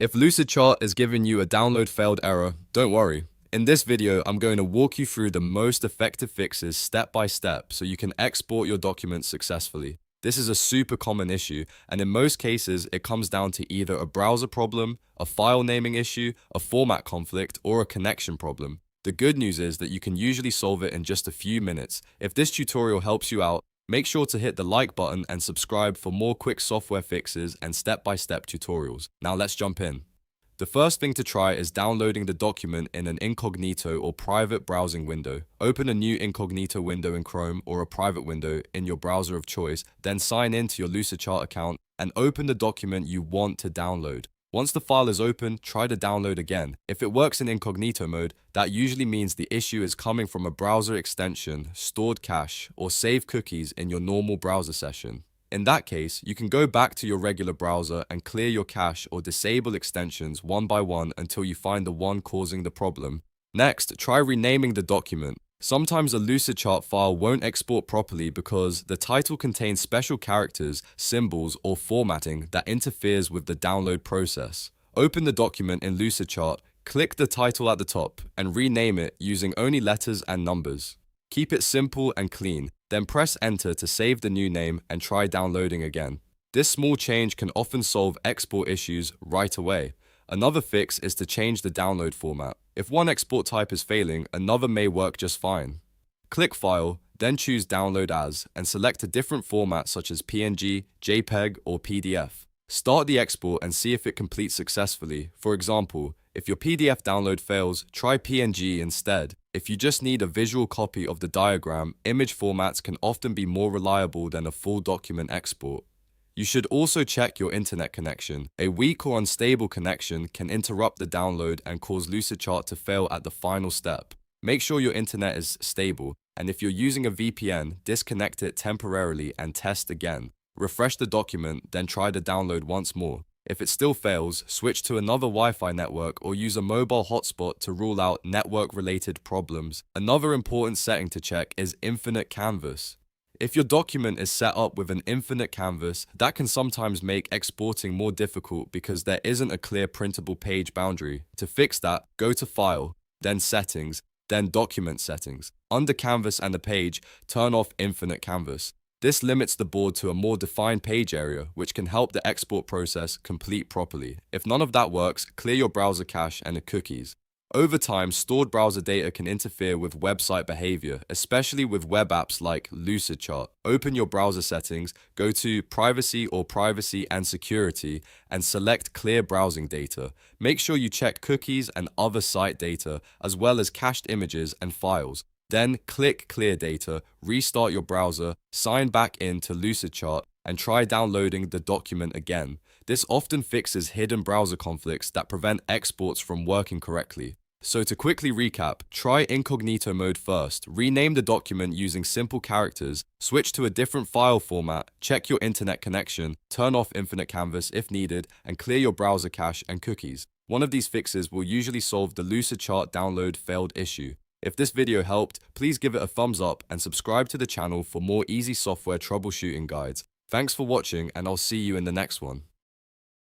If Lucidchart is giving you a download failed error, don't worry. In this video, I'm going to walk you through the most effective fixes step by step so you can export your documents successfully. This is a super common issue, and in most cases, it comes down to either a browser problem, a file naming issue, a format conflict, or a connection problem. The good news is that you can usually solve it in just a few minutes. If this tutorial helps you out, make sure to hit the like button and subscribe for more quick software fixes and step-by-step tutorials. Now let's jump in. The first thing to try is downloading the document in an incognito or private browsing window. Open a new incognito window in Chrome or a private window in your browser of choice, then sign in to your Lucidchart account and open the document you want to download. Once the file is open, try to download again. If it works in incognito mode, that usually means the issue is coming from a browser extension, stored cache, or saved cookies in your normal browser session. In that case, you can go back to your regular browser and clear your cache or disable extensions one by one until you find the one causing the problem. Next, try renaming the document. Sometimes a Lucidchart file won't export properly because the title contains special characters, symbols, or formatting that interferes with the download process. Open the document in Lucidchart, click the title at the top, and rename it using only letters and numbers. Keep it simple and clean, then press enter to save the new name and try downloading again. This small change can often solve export issues right away. Another fix is to change the download format. If one export type is failing, another may work just fine. Click File, then choose Download As, and select a different format such as PNG, JPEG, or PDF. Start the export and see if it completes successfully. For example, if your PDF download fails, try PNG instead. If you just need a visual copy of the diagram, image formats can often be more reliable than a full document export. You should also check your internet connection. A weak or unstable connection can interrupt the download and cause Lucidchart to fail at the final step. Make sure your internet is stable, and if you're using a VPN, disconnect it temporarily and test again. Refresh the document, then try the download once more. If it still fails, switch to another Wi-Fi network or use a mobile hotspot to rule out network-related problems. Another important setting to check is infinite canvas. If your document is set up with an infinite canvas, that can sometimes make exporting more difficult because there isn't a clear printable page boundary. To fix that, go to File, then Settings, then Document Settings. Under Canvas and the page, turn off infinite canvas. This limits the board to a more defined page area, which can help the export process complete properly. If none of that works, clear your browser cache and the cookies. Over time, stored browser data can interfere with website behavior, especially with web apps like Lucidchart. Open your browser settings, go to Privacy or Privacy and Security, and select Clear Browsing Data. Make sure you check cookies and other site data, as well as cached images and files. Then click Clear Data, restart your browser, sign back in to Lucidchart, and try downloading the document again. This often fixes hidden browser conflicts that prevent exports from working correctly. So to quickly recap, try incognito mode first, rename the document using simple characters, switch to a different file format, check your internet connection, turn off infinite canvas if needed, and clear your browser cache and cookies. One of these fixes will usually solve the Lucidchart download failed issue. If this video helped, please give it a thumbs up and subscribe to the channel for more easy software troubleshooting guides. Thanks for watching, and I'll see you in the next one.